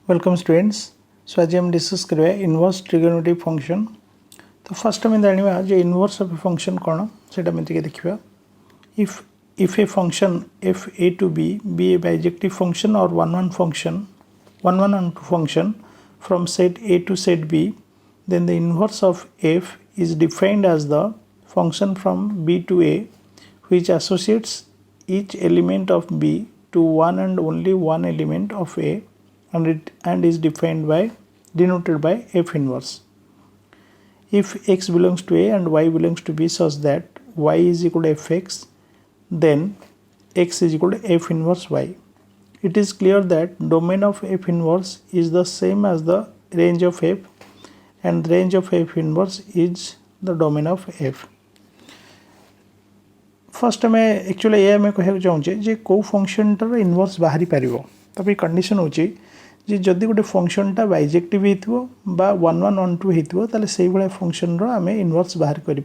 Welcome students. सो आज हम discuss करवा इनवर्स ट्रिगोनोमेट्रिक फंक्शन। तो फर्स्ट आम जाना जो इनवर्स ऑफ ए फंक्शन कौन से देखा। If a function F A to B a bijective function और one one on to function from set A to set B, then the inverse of f is defined as the function from b to a which associates each element of b to one and only one element of a and is denoted by f inverse. If x belongs to a and y belongs to b such that y is equal to fx, then x is equal to f inverse y. It is clear that domain of f inverse is the same as the range of f, and the range of f inverse is the domain of f. First आम actually ये आम कह चाहूँचे जे कौ फंक्शनटार inverse बाहरी पार तब condition होची जदि गोटे फंक्शनटा बाइजेक्टिव होता वन वन वन टू होता से भाया फंक्शन आम इनवर्स बाहर कर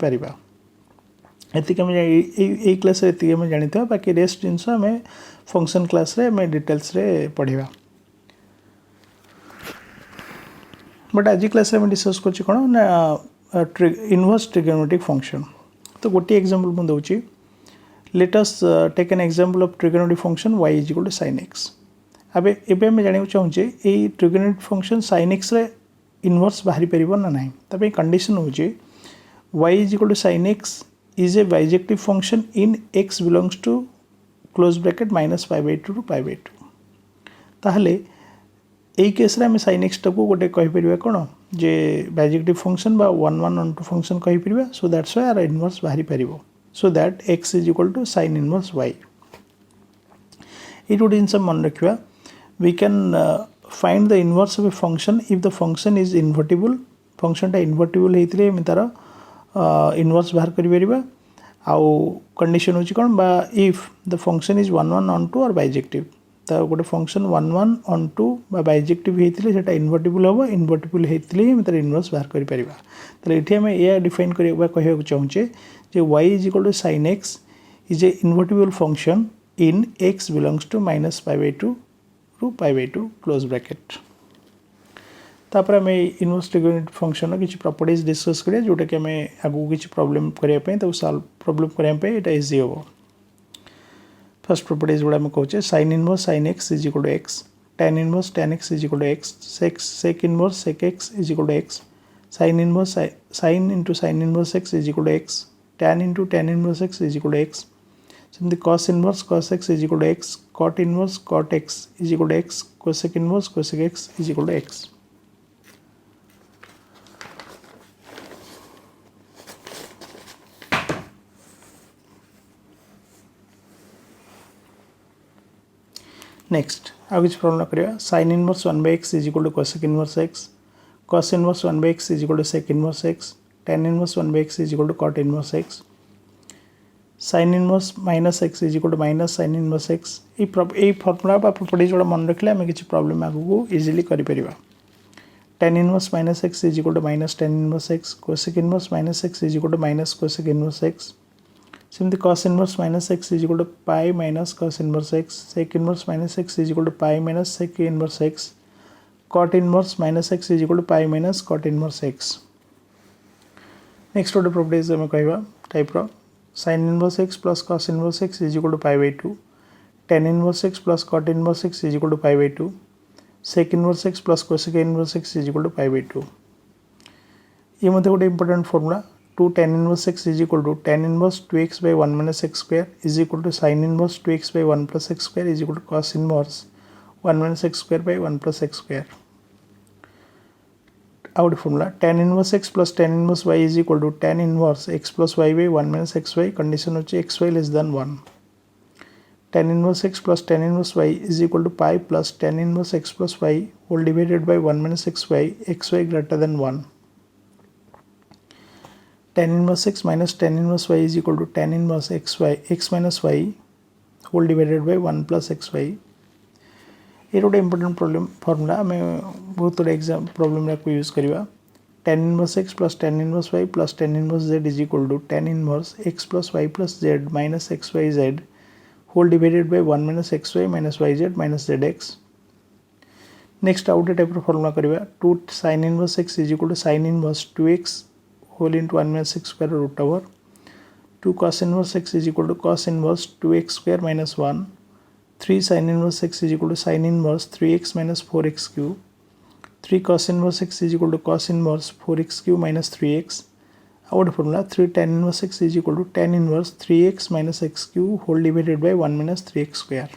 क्लास आम जानी बाकी रेस्ट जिनस आम फंक्शन क्लास आम डिटेल्स पढ़ा। बट आज क्लास में डिस्कस कर कौन ना इनवर्स ट्रिगोनोमेट्रिक फंक्शन। तो गोटे एग्जांपल मुझे दूसरी। Let us take an example of trigonometric function y is equal to sin x। अब एवं जाना चाहूँचे ये ट्रिगोनोमेट्रिक फंक्शन sin x रे इनवर्स बाहरी पार ना ना तब कंडीशन हूँ y is equal to sin x is a bijective function in x belongs to close bracket -π/2 to π/2। ताहले यही केस आम sin x टाक गोटे कहीपर कौन जे बाइजेक्टिव फंक्शन बा one one onto function कहीपर। सो दैट्स व्हाई आर इनवर्स बाहरी पार। So that x is equal to sin inverse y। ये गोटे जिनस मन रखा we can find the inverse of a function if the function is invertible. फंक्शनटा इनवर्टिबल होते आम तार इनवर्स बाहर कर आउ कंडीशन हूँ कौन बा if the function is one one on or और बाइजेक्टिव। तो गोटे फंक्शन वन वन ऑन टू बाइजेक्टिव होते से इनवर्टिबल हम इनवर्टिबल होते ही तार इनवर्स बाहर कर। तो ये आम यह डिफाइन कह चाहूँचे जे y is equal to sin x is a invertible function in x belongs to -π/2 to π/2 close bracket. तापर आम इनवर्स ट्रिगोनोमेट्रिक फंक्शन किसी प्रॉपर्टीज डिस्कस करिया जोटा कि आम आगू किसी प्रॉब्लम करने सॉल्व प्रॉब्लम करने यहाँ इजी हम। फर्स्ट प्रॉपर्टीज गुड़ा आम कहे sin inverse sin x is equal to x, tan inverse tan x is equal to x, sec inverse sec x is equal to x, sin inverse sin into sin inverse x is equal to x, tan into tan inverse x is equal to x, सेमती cos inverse cos x is equal to x, cot inverse cot x is equal to x, cosec inverse cosec x is equal to x। Next आउ कि problem करिया sin inverse 1/x is equal to cosec inverse x, cos inverse 1/x is equal to sec inverse x, tan inverse 1/x is equal to cot inverse x, sin inverse -x is equal to minus sin inverse x। ये formula properties गुड़ा मन रखिले आम किसी problem आगू easily कर। tan inverse -x is equal to minus tan inverse x, cosec inverse -x is equal to minus cosec inverse x, सेमती cos inverse -x is equal to pi minus cos inverse x, sec inverse -x is equal to pi minus sec inverse x, cot inverse -x is equal to pi minus cot inverse x। Next गोटे properties आम कह type रो sin inverse x plus cos inverse x is equal to π/2, tan inverse x plus cot inverse x is equal to π/2, sec inverse x plus cosec inverse x is equal to π/2। ये मतलब गोटे important formula 2 tan inverse x is equal to tan inverse 2x by 1 minus x square is equal to sin inverse 2x by 1 plus x square is equal to cos inverse 1 minus x square by 1 plus x square। Out formula tan inverse x plus tan inverse y is equal to tan inverse x plus y by 1 minus xy condition होची xy less than 1। tan inverse x plus tan inverse y is equal to pi plus tan inverse x plus y whole divided by 1 minus xy greater than 1। tan inverse x minus tan inverse y is equal to tan inverse x minus y whole divided by 1 plus xy। ये गोटे important problem formula आम बहुत good exam problem को use करवा। tan inverse x plus tan inverse y plus tan inverse z is equal to tan inverse x plus y plus z minus xyz whole divided by 1 minus xy minus yz minus zx। Next out type formula करवा 2 sin inverse x is equal to sin inverse 2x whole into 1 minus x square root over 2 cos inverse x is equal to cos inverse 2x square minus 1 3 sin inverse x is equal to sin inverse 3x minus 4x cube 3 cos inverse x is equal to cos inverse 4x cube minus 3x out formula 3 tan inverse x is equal to tan inverse 3x minus x cube whole divided by 1 minus 3x square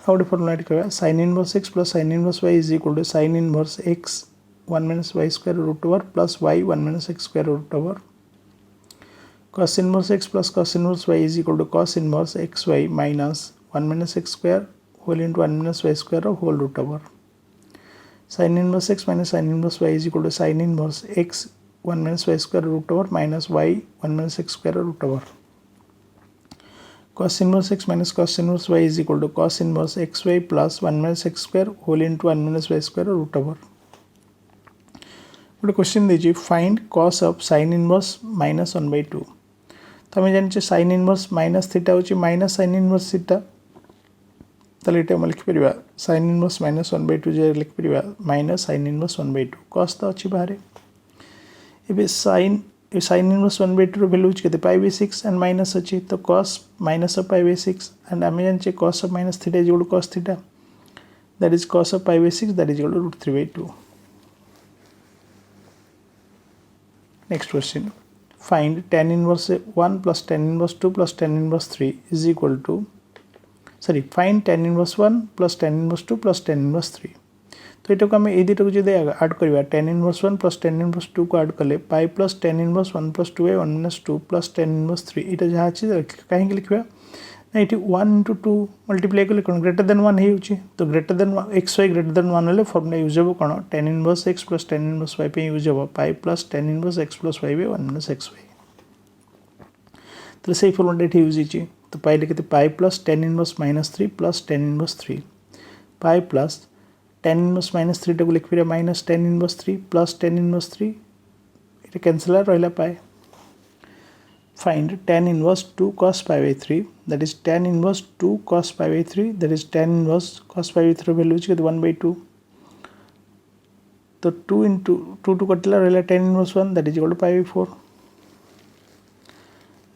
out formula कहवा sin inverse x plus sin inverse y is equal to sin inverse x 1 minus y square root over plus y 1 minus x square root over cos inverse x plus cos inverse y is equal to cos inverse xy minus 1 minus x square whole into 1 minus y square whole root over sin inverse x minus sin inverse y is equal to sin inverse x 1 minus y square root over minus y 1 minus x square root over cos inverse x minus cos inverse y is equal to cos inverse xy plus 1 minus x square whole into 1 minus y square root over गोटे question दीजिए find cos of sin inverse minus 1/2 तो आम जाने sin inverse minus theta होची minus sin inverse theta ताले एटा हम लिखिपर sin inverse minus 1/2 जे लिखिपर minus sin inverse 1/2 cos तो अच्छी बाहर एबे sin इनवर्स 1/2 रो वैल्यू केते π/6 एंड माइनस अछि तो cos माइनस ऑफ π/6 एंड आम जाने cos of minus theta is equal to cos theta that is cos of π/6 that is equal to √3/2 next question find tan inverse 1 plus tan inverse 2 plus tan inverse 3 is equal to find tan inverse 1 plus tan inverse 2 plus tan inverse 3 तो ये आम ये दुटा को जो आड करवा tan inverse 1 plus tan inverse 2 को आड कले पाई plus tan inverse 1 plus 2 1 minus 2 plus tan inverse 3 यहाँ जहाँ अच्छे कहीं लिखा ना ये 1 इंटू 2 मल्टीप्लाई कले कौन ग्रेटर देन 1 हो तो greater than x y greater than 1 formula use हे कौन tan inverse x plus tan inverse y पे यूज हे pi plus tan inverse x plus y 1 minus x y तो से फर्मुला ये यूज हो तो पाइले के pi plus tan inverse minus 3 plus tan inverse 3 pi plus tan inverse minus 3 टाक लिखिपर minus tan inverse 3 plus tan inverse 3 ये कैंसल रहा पाए find tan inverse 2 cos π/3 that is tan inverse 2 cos π/3 that is tan inverse cos π/3 value के 1/2 तो 2 into 2 कटला रहा tan inverse 1 that is equal to π/4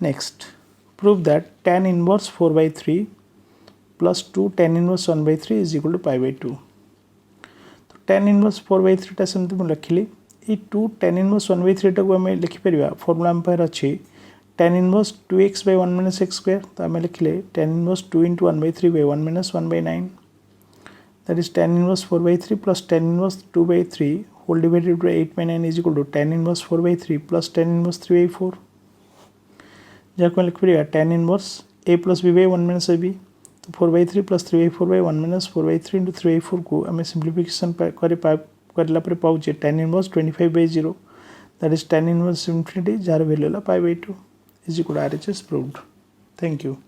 next prove that tan inverse 4/3 plus 2 tan inverse 1/3 is equal to π/2 तो tan inverse 4/3 टा सेमती मुझे लिखिली ये 2 tan inverse 1/3 टाक आम लिखिपर फर्मुला आम पाखे अच्छी tan inverse 2x by 1 minus x square तो आम लिखिले tan inverse 2 into 1/3 by 1 minus 1/9 that is tan inverse 4/3 plus tan inverse 2/3 whole divided by 8/9 is equal to tan inverse 4/3 plus tan inverse 3/4 जहाँ को लिख पड़ेगा tan inverse a plus b by 1 minus ab तो 4/3 plus 3/4 by 1 minus 4/3 into 3/4 को आम सिंप्लिफिकेशन करला पर पाउचे tan inverse 25/0 that is tan inverse infinity jar value है π/2 is equal to RHS proved. Thank you.